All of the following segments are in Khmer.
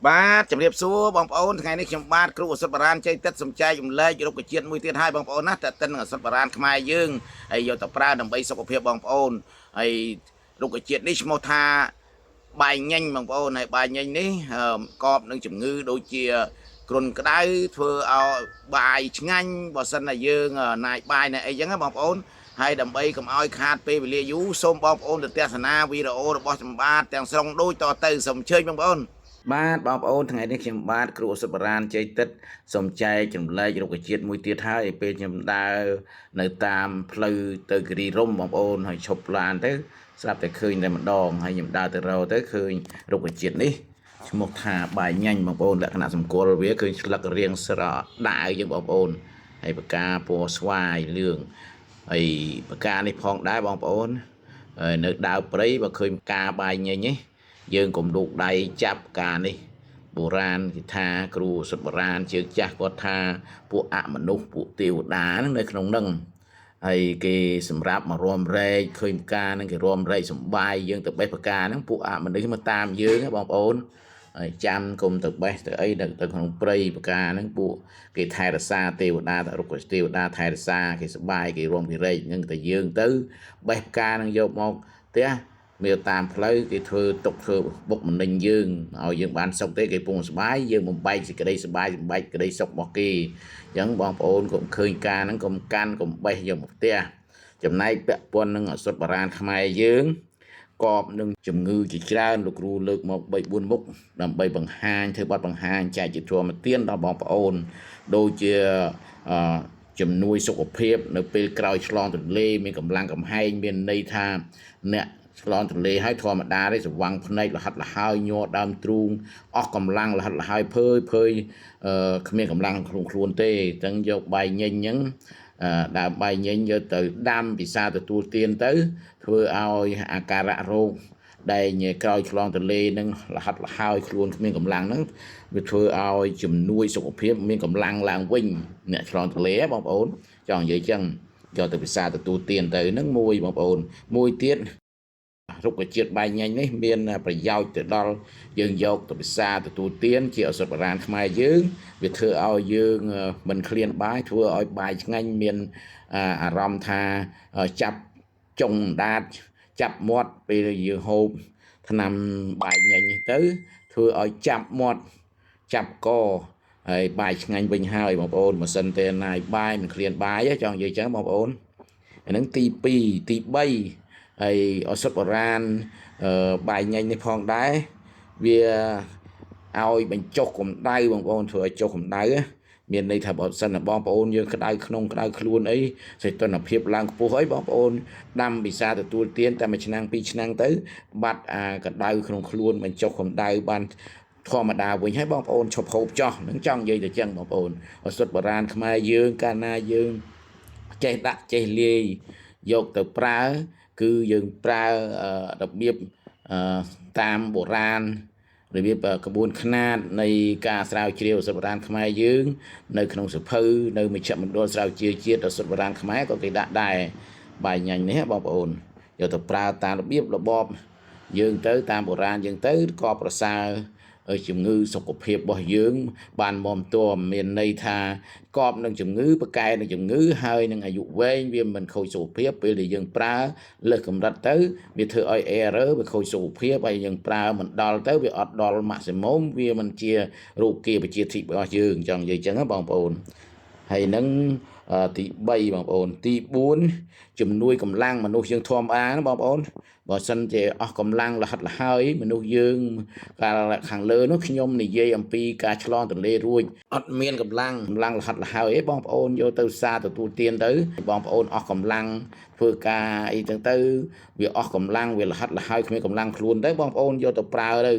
បាទជំរាបសួរបងប្អូនថ្ងៃនេះខ្ញុំបាទគ្រូអសុទ្ធបារានជ័យទឹកសំចៃចម្លែករុក្ខជាតិមួយទៀតហើយបងប្អូនណាតើតិននឹងអសុទ្ធបារានខ្មែរយើងហើយយកទៅប្រើដើម្បីសុខភាពបងប្អូនហើយរុក្ខជាតិនេះឈ្មោះថាបាយញញបងប្អូនហើយបាយញញនេះកបនឹងជំងឺដូចជាគ្រុនក្តៅធ្វើឲ្យបាយឆ្ងាញ់បើសិនតែយើងណាយបាយណាអីចឹងណាបងប្អូនហើយដើម្បីកុំឲ្យខាតពេលវេលាយូរសូមបងប្អូនទៅទស្សនាវីដេអូរបស់ខ្ញុំបាទទាំងស្រុងដូចតទៅសូមអញ្ជើញបងប្អូនបាទបងប្អូនថ្ងៃនេះខ្ញុំបាទគ្រូអសុទ្ធបារានជ័យទឹកសូមចែកចម្លែករុក្ខជាតិមួយទៀតហើយពេលខ្ញុំដើរនៅតាមផ្លូវទៅគិរីរម្យបងប្អូនហើយឈប់ឡានទៅស្រាប់តែឃើញតែម្ដងហើយខ្ញុំដើរទៅរកទៅឃើញរុក្ខជាតិនេះឈ្មោះថាបាយញ៉ាញ់បងប្អូនលក្ខណៈសម្គាល់វាឃើញស្លឹករាងស្រដាវយើងបងប្អូនហើយផ្កាពណ៌ស្វាយលឿងហើយផ្កានេះផងដែរបងប្អូននៅដើមព្រៃបើឃើញផ្កាបាយញ៉ាញ់នេះយើងកុំលូកដៃចាប់ផ្កានេះបុរាណគេថាគ្រូសុទ្ធបុរាណជើងចាស់គាត់ថាពួកអមនុស្សពួកទេវតាហ្នឹងនៅក្នុងហ្នឹងហើយគេសម្រាប់មករំរែកឃើញផ្កាហ្នឹងគេរំរែកសំបាយយើងទៅបេះផ្កាហ្នឹងពួកអមនុស្សមកតាមយើងបងប្អូនហើយចាំគុំទៅបេះទៅអីទៅក្នុងព្រៃផ្កាហ្នឹងពួកគេថែរក្សាទេវតាទៅរុក្ខទេវតាថែរក្សាគេសបាយគេរំគេរែកហ្នឹងតែយើងទៅបេះផ្កាហ្នឹងយកមកផ្ទះមានតាមផ្លូវគេធ្វើទុកធ្វើបុកម្នេញយើងឲ្យយើងបានសុខទេគេពងសបាយយើងបំបែកសេចក្តីសបាយបំបែកក្តីសុខរបស់គេអញ្ចឹងបងប្អូនកុំឃើញការហ្នឹងកុំកាន់កុំបេះយកមកផ្ទះចំណែកពាក់ព័ន្ធនឹងអសុទ្ធបារាណខ្មែរយើងកបនឹងជំងឺជាច្រើនលោកគ្រូលើកមក3 4មុខដើម្បីបង្ហាញធ្វើបទបង្ហាញចែកជាធម៌ទានដល់បងប្អូនដូចជាជំនួយសុខភាពនៅពេលក្រោយឆ្លងទន្លេមានកម្លាំងកំហែងមានន័យថាអ្នកឆ្លងទន្លេហើយធម្មតាទេសវាំងភ្នែកលហិតលហើយញ័រដើមទ្រូងអស់កម្លាំងលហិតលហើយភើយគ្មានកម្លាំងក្នុងខ្លួនទេអញ្ចឹងយកបាយញញអញ្ចឹងដើមបាយញញយកទៅដាំពិសាទទួលទានទៅធ្វើឲ្យអាការៈរោគដែលក្រោយឆ្លងទន្លេនឹងលហិតលហើយខ្លួនគ្មានកម្លាំងហ្នឹងវាធ្វើឲ្យជំនួយសុខភាពមានកម្លាំងឡើងវិញអ្នកឆ្លងទន្លេបងប្អូនចង់និយាយចឹងយកទៅពិសាទទួលទានទៅហ្នឹងមួយបងប្អូនមួយទៀតរុក្ខជាតិបាយញ៉ាញ់នេះមានប្រយោជន៍ទៅដល់យើងយកទៅពិសាទទួលទានជាឱសថបុរាណខ្មែរយើងវាធ្វើឲ្យយើងមិនឃ្លានបាយធ្វើឲ្យបាយឆ្ងាញ់មានអារម្មណ៍ថាចាប់ចុងដាតចាប់មាត់ពេលយើងហូបថ្នាំបាយញ៉ាញ់នេះទៅធ្វើឲ្យចាប់មាត់ចាប់កហើយបាយឆ្ងាញ់វិញហើយបងប្អូនមិនសិនទេណាយបាយមិនឃ្លានបាយចង់និយាយចឹងបងប្អូនអានឹងទី2ទី3ហើយឱសថបុរាណបាយញ៉ាញ់នេះផងដែរវាឲ្យបញ្ចុះកម្ដៅបងប្អូនធ្វើឲ្យចុះកម្ដៅមានន័យថាបើសិនបងប្អូនយើងក្តៅក្នុងក្តៅខ្លួនអីសេតុណ្ហភាពឡើងខ្ពស់អីបងប្អូនដាំពិសាទទួលទានតែមួយឆ្នាំ2ឆ្នាំទៅបាត់អាក្តៅក្នុងខ្លួនបញ្ចុះកម្ដៅបានធម្មតាវិញហើយបងប្អូនឈប់ហូបចោះនឹងចង់និយាយទៅចឹងបងប្អូនឱសថបុរាណខ្មែរយើងកាលណាយើងចេះដាក់ចេះលាយយកទៅប្រើគឺយើងប្រើរបៀបតាមបុរាណរបៀបក្បួនខ្នាតនៃការស្រាវជ្រាវឱសថបុរាណខ្មែរយើងនៅក្នុងសភៅនៅមជ្ឈមណ្ឌលស្រាវជ្រាវជាតិឱសថបុរាណខ្មែរក៏គេដាក់ដែរបាយញ៉ាញ់នេះបងប្អូនយកទៅប្រើតាមរបៀបរបបយើងទៅតាមបុរាណយើងទៅក៏ប្រសើរជំងឺសុខភាពរបស់យើងបានមុំទាំមានន័យថាកប់នឹងជំងឺប្រកែនឹងជំងឺហើយនឹងអាយុវែងវាមិនខូចសុខភាពពេលដែលយើងប្រើលើសកម្រិតទៅវាធ្វើឲ្យ error វាខូចសុខភាពហើយយើងប្រើមិនដល់ទៅវាអត់ដល់ maximum វាមិនជារោគាបជាធិរបស់យើងចង់និយាយចឹងណាបងប្អូនហើយនឹងទី3បងប្អូនទី4ជំនួយកម្លាំងមនុស្សយើងធម្មតាណាបងប្អូនបើសិនជាអស់កម្លាំងលហិតលហើយមនុស្សយើងកាលខាងលើនោះខ្ញុំនិយាយអំពីការឆ្លងទន្លេរួចអត់មានកម្លាំងលហិតលហើយឯងបងប្អូនយកទៅសាទទួលទានទៅបងប្អូនអស់កម្លាំងធ្វើការអីចឹងទៅវាអស់កម្លាំងវាលហិតលហើយគ្មានកម្លាំងខ្លួនទៅបងប្អូនយកទៅប្រើទៅ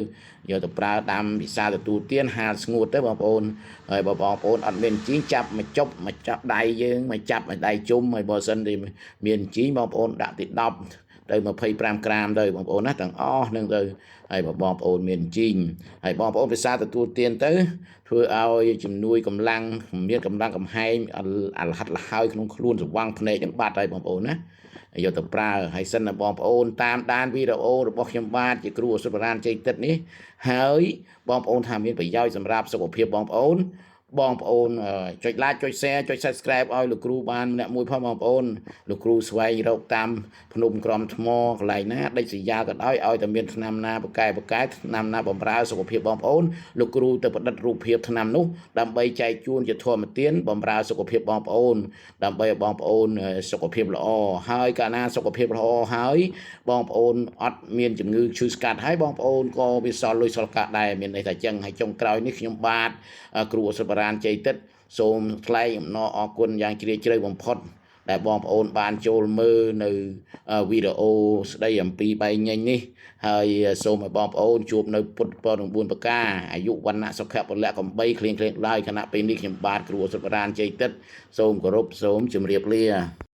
យកទៅប្រើតាមវិសាទទួលទានហាលស្ងួតទៅបងប្អូនហើយបើបងប្អូនអត់មានជីងចាប់មកចាប់ដៃយើងមកចាប់ដៃជុំហើយបើសិនទីមានជីងបងប្អូនដាក់ទី10ទៅ25ក្រាមទៅបងប្អូនណាទាំងអស់នឹងទៅហើយបងប្អូនមានជីងហើយបងប្អូនភាសាទទួលទានទៅធ្វើឲ្យជំនួយកម្លាំងមានកម្លាំងកំហែងអាលហិតលហើយក្នុងខ្លួនស្វាំងភ្នែកនឹងបាត់ហើយបងប្អូនណា យកទៅប្រើហើយសិនណាបងប្អូនតាមដានវីដេអូរបស់ខ្ញុំបាទជាគ្រូឱសថបុរាណជ័យទឹកនេះហើយបងប្អូនថាមានប្រយោជន៍សម្រាប់សុខភាពបងប្អូនចុច like ចុច share ចុច subscribe ឲ្យលោកគ្រូបានម្នាក់មួយផងបងប្អូនលោកគ្រូស្វែងរកតាមភ្នំក្រំថ្មកន្លែងណាដេចសញ្ញាក៏ដោយឲ្យតែមានថ្នាំណាប្រកែថ្នាំណាបំរើសុខភាពបងប្អូនលោកគ្រូទៅប្រឌិតរូបភាពថ្នាំនោះដើម្បីចែកជូនជាធម្មទានបំរើសុខភាពបងប្អូនដើម្បីឲ្យបងប្អូនសុខភាពល្អហើយកាលណាសុខភាពល្អហើយបងប្អូនអត់មានជំងឺឈឺស្កាត់ហើយបងប្អូនក៏វាសល់លុយសល់កាក់ដែរមានន័យថាចឹងហើយចុងក្រោយនេះខ្ញុំបាទគ្រូឱសថបុរាណជ័យទឹកសូមថ្លែងអំណរអគុណយ៉ាងជ្រាលជ្រៅបំផុតដែលបងប្អូនបានចូលមើលនៅវីដេអូស្ដីអំពីបែងញែងនេះហើយសូមឲ្យបងប្អូនជួបនៅពុទ្ធពរទាំង4ប្រការអាយុវណ្ណៈសុខៈពលៈកំបីគ្លៀងឡើយខណៈពេលនេះខ្ញុំបាទគ្រូឱសថបុរាណជ័យទឹកសូមគោរពសូមជម្រាបលា